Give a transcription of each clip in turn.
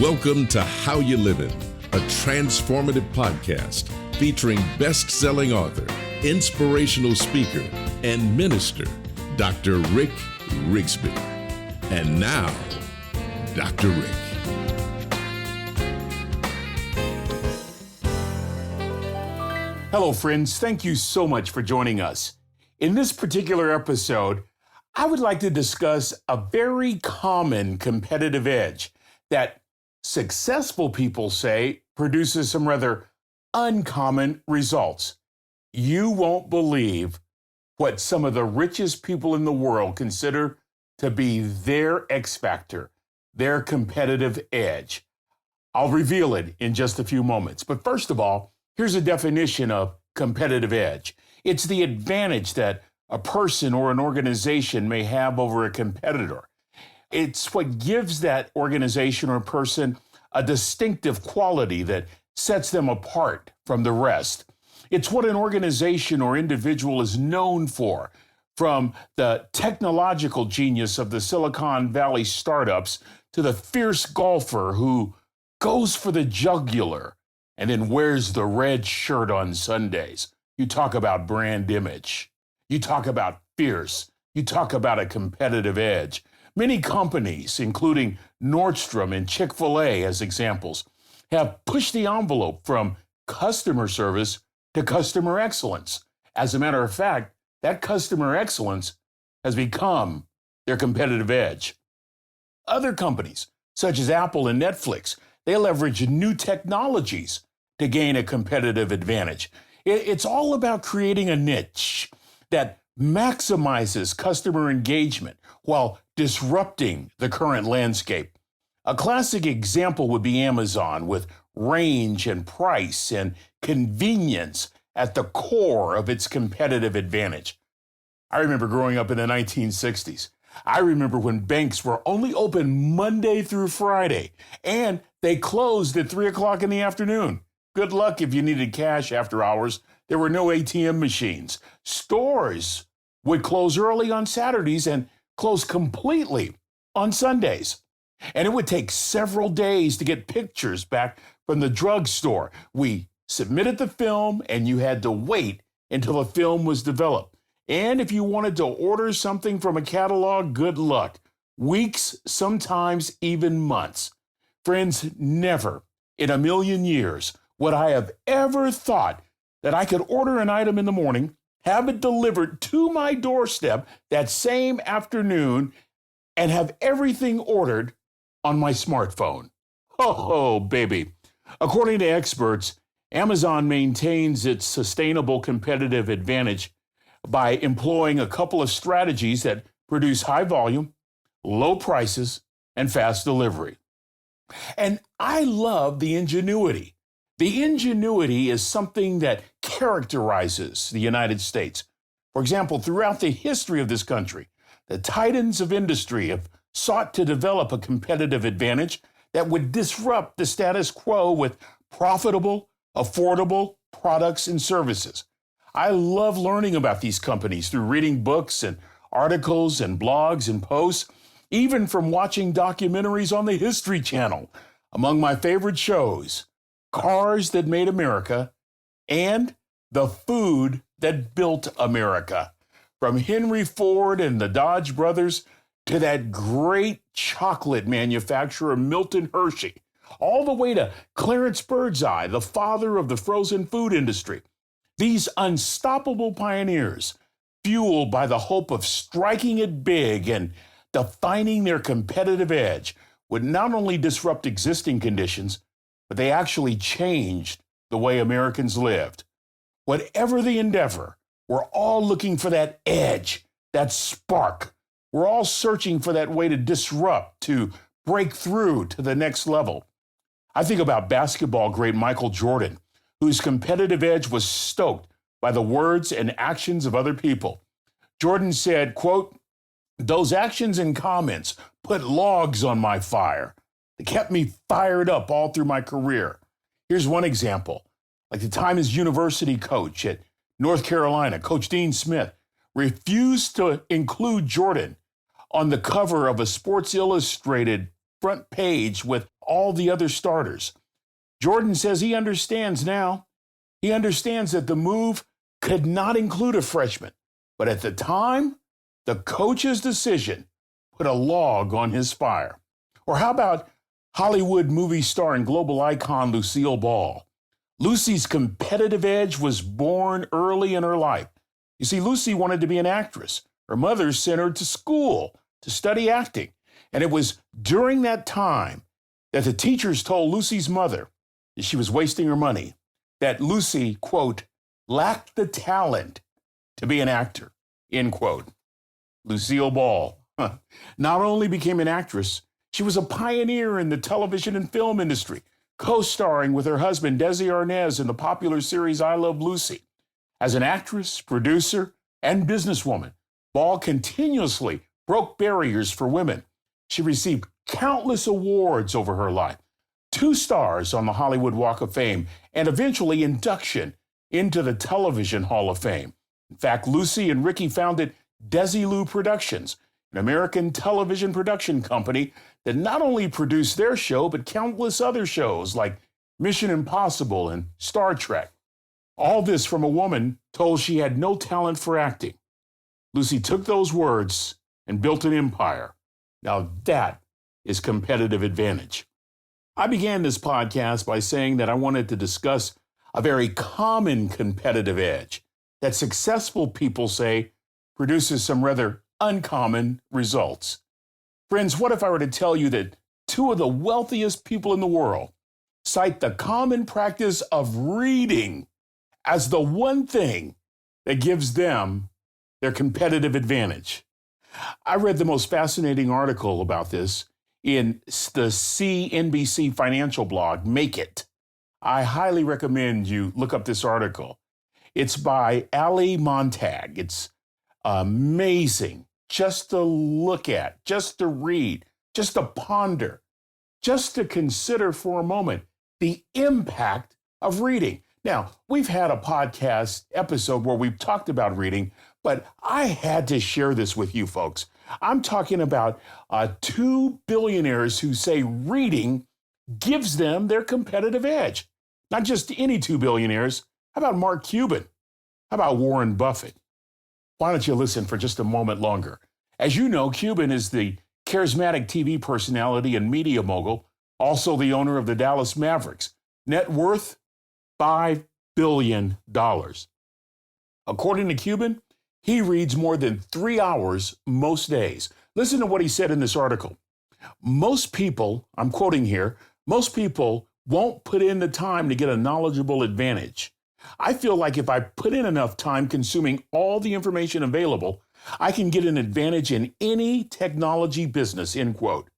Welcome to How You Livin', a transformative podcast featuring best-selling author, inspirational speaker, and minister, Dr. Rick Rigsby. And now, Dr. Rick. Hello, friends. Thank you so much for joining us. In this particular episode, I would like to discuss a very common competitive edge that successful people say produces some rather uncommon results. You won't believe what some of the richest people in the world consider to be their X factor, their competitive edge. I'll reveal it in just a few moments. But first of all, here's a definition of competitive edge. It's the advantage that a person or an organization may have over a competitor. It's what gives that organization or person a distinctive quality that sets them apart from the rest. It's what an organization or individual is known for, from the technological genius of the Silicon Valley startups to the fierce golfer who goes for the jugular and then wears the red shirt on Sundays. You talk about brand image. You talk about fierce. You talk about a competitive edge. Many companies, including Nordstrom and Chick-fil-A as examples, have pushed the envelope from customer service to customer excellence. As a matter of fact, that customer excellence has become their competitive edge. Other companies, such as Apple and Netflix, they leverage new technologies to gain a competitive advantage. It's all about creating a niche that maximizes customer engagement while disrupting the current landscape. A classic example would be Amazon, with range and price and convenience at the core of its competitive advantage. I remember growing up in the 1960s. I remember when banks were only open Monday through Friday, and they closed at 3 o'clock in the afternoon. Good luck if you needed cash after hours. There were no ATM machines. Stores would close early on Saturdays and close completely on Sundays. And it would take several days to get pictures back from the drugstore. We submitted the film, and you had to wait until the film was developed. And if you wanted to order something from a catalog, good luck. Weeks, sometimes even months. Friends, never in a million years would I have ever thought that I could order an item in the morning, have it delivered to my doorstep that same afternoon, and have everything ordered on my smartphone. Oh, baby. According to experts, Amazon maintains its sustainable competitive advantage by employing a couple of strategies that produce high volume, low prices, and fast delivery. And I love the ingenuity. The ingenuity is something that characterizes the United States. For example, throughout the history of this country, the titans of industry have sought to develop a competitive advantage that would disrupt the status quo with profitable, affordable products and services. I love learning about these companies through reading books and articles and blogs and posts, even from watching documentaries on the History Channel. Among my favorite shows, Cars That Made America and The Food That Built America. From Henry Ford and the Dodge brothers to that great chocolate manufacturer Milton Hershey, all the way to Clarence Birdseye, the father of the frozen food industry. These unstoppable pioneers, fueled by the hope of striking it big and defining their competitive edge, would not only disrupt existing conditions, but they actually changed the way Americans lived. Whatever the endeavor, we're all looking for that edge, that spark. We're all searching for that way to disrupt, to break through to the next level. I think about basketball great Michael Jordan, whose competitive edge was stoked by the words and actions of other people. Jordan said, quote, "Those actions and comments put logs on my fire. It kept me fired up all through my career." Here's one example. Like the time his university coach at North Carolina, Coach Dean Smith, refused to include Jordan on the cover of a Sports Illustrated front page with all the other starters. Jordan says he understands now. He understands that the move could not include a freshman. But at the time, the coach's decision put a log on his fire. Or how about Hollywood movie star and global icon Lucille Ball? Lucy's competitive edge was born early in her life. You see, Lucy wanted to be an actress. Her mother sent her to school to study acting. And it was during that time that the teachers told Lucy's mother that she was wasting her money, that Lucy, quote, lacked the talent to be an actor, end quote. Lucille Ball not only became an actress, she was a pioneer in the television and film industry, co-starring with her husband, Desi Arnaz, in the popular series I Love Lucy. As an actress, producer, and businesswoman, Ball continuously broke barriers for women. She received countless awards over her life, 2 stars on the Hollywood Walk of Fame, and eventually induction into the Television Hall of Fame. In fact, Lucy and Ricky founded Desilu Productions, an American television production company that not only produced their show, but countless other shows like Mission Impossible and Star Trek. All this from a woman told she had no talent for acting. Lucy took those words and built an empire. Now that is competitive advantage. I began this podcast by saying that I wanted to discuss a very common competitive edge that successful people say produces some rather uncommon results. Friends, what if I were to tell you that 2 of the wealthiest people in the world cite the common practice of reading as the one thing that gives them their competitive advantage? I read the most fascinating article about this in the CNBC financial blog, Make It. I highly recommend you look up this article. It's by Ali Montag. It's amazing just to look at, just to read, just to ponder, just to consider for a moment the impact of reading. Now, we've had a podcast episode where we've talked about reading, but I had to share this with you folks. I'm talking about 2 billionaires who say reading gives them their competitive edge. Not just any 2 billionaires. How about Mark Cuban? How about Warren Buffett? Why don't you listen for just a moment longer? As you know, Cuban is the charismatic TV personality and media mogul, also the owner of the Dallas Mavericks. Net worth, $5 billion. According to Cuban, he reads more than 3 hours most days. Listen to what he said in this article. Most people, I'm quoting here, most people won't put in the time to get a knowledgeable advantage. I feel like if I put in enough time consuming all the information available, I can get an advantage in any technology business, end quote.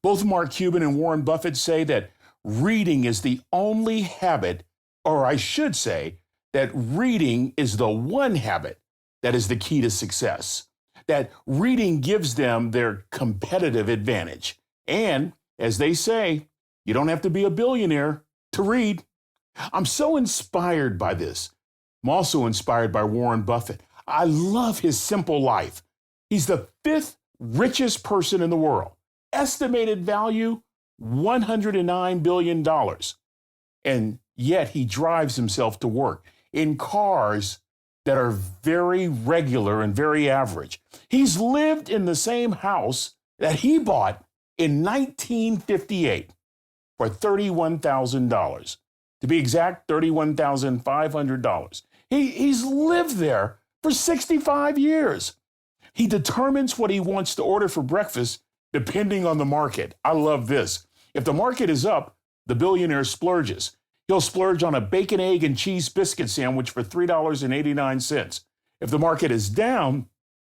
Both Mark Cuban and Warren Buffett say that reading is the only habit, or I should say that reading is the one habit that is the key to success. That reading gives them their competitive advantage. And as they say, you don't have to be a billionaire to read. I'm so inspired by this. I'm also inspired by Warren Buffett. I love his simple life. He's the 5th richest person in the world. Estimated value, $109 billion. And yet he drives himself to work in cars that are very regular and very average. He's lived in the same house that he bought in 1958 for $31,000. To be exact, $31,500. He's lived there for 65 years. He determines what he wants to order for breakfast depending on the market. I love this. If the market is up, the billionaire splurges. He'll splurge on a bacon, egg, and cheese biscuit sandwich for $3.89. If the market is down,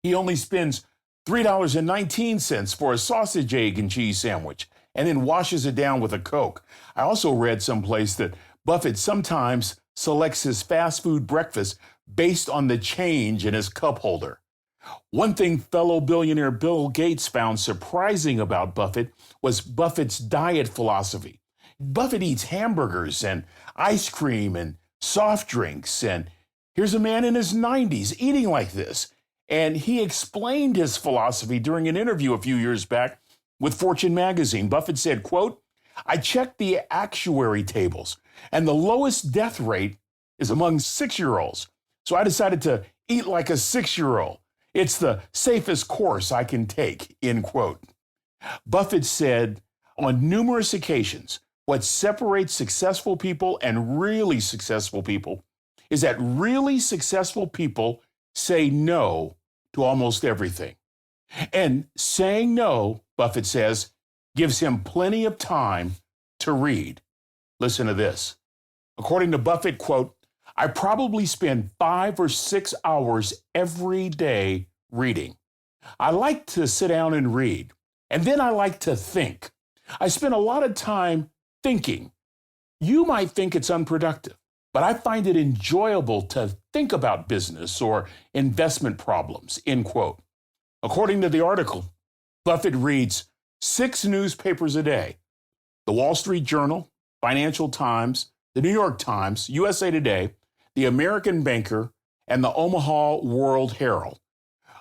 he only spends $3.19 for a sausage, egg, and cheese sandwich, and then washes it down with a Coke. I also read someplace that Buffett sometimes selects his fast food breakfast based on the change in his cup holder. One thing fellow billionaire Bill Gates found surprising about Buffett was Buffett's diet philosophy. Buffett eats hamburgers and ice cream and soft drinks, and here's a man in his 90s eating like this. And he explained his philosophy during an interview a few years back with Fortune magazine. Buffett said, quote, I checked the actuary tables, and the lowest death rate is among 6-year-olds. So I decided to eat like a 6-year-old. It's the safest course I can take, end quote. Buffett said on numerous occasions, what separates successful people and really successful people is that really successful people say no to almost everything. And saying no, Buffett says, gives him plenty of time to read. Listen to this. According to Buffett, quote, I probably spend 5 or 6 hours every day reading. I like to sit down and read, and then I like to think. I spend a lot of time thinking. You might think it's unproductive, but I find it enjoyable to think about business or investment problems, end quote. According to the article, Buffett reads 6 newspapers a day: the Wall Street Journal, Financial Times, the New York Times, USA Today, the American Banker, and the Omaha World Herald.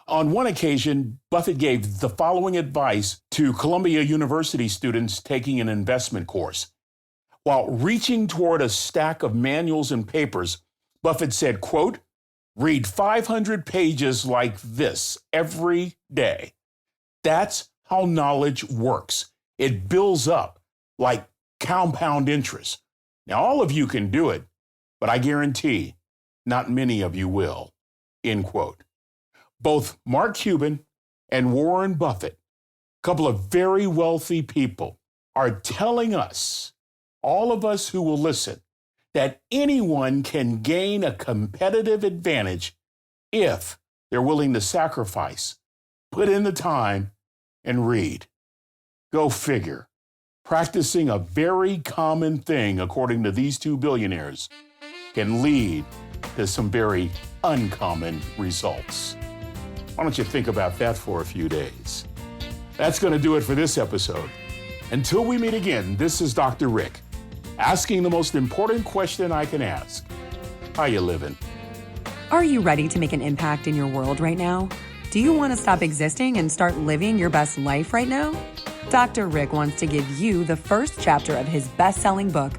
On one occasion, Buffett gave the following advice to Columbia University students taking an investment course. While reaching toward a stack of manuals and papers, Buffett said, quote, read 500 pages like this every day. That's how knowledge works. It builds up like compound interest. Now, all of you can do it, but I guarantee not many of you will, end quote. Both Mark Cuban and Warren Buffett, a couple of very wealthy people, are telling us, all of us who will listen, that anyone can gain a competitive advantage if they're willing to sacrifice, put in the time, and read. Go figure. Practicing a very common thing, according to these 2 billionaires, can lead to some very uncommon results. Why don't you think about that for a few days? That's going to do it for this episode. Until we meet again, this is Dr. Rick, asking the most important question I can ask. How you living? Are you ready to make an impact in your world right now? Do you want to stop existing and start living your best life right now? Dr. Rick wants to give you the first chapter of his best-selling book,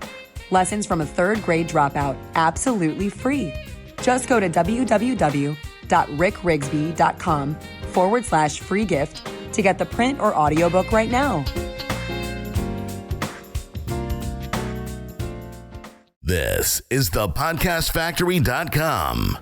Lessons from a Third Grade Dropout, absolutely free. Just go to www.rickrigsby.com/free gift to get the print or audiobook right now. This is the podcastfactory.com.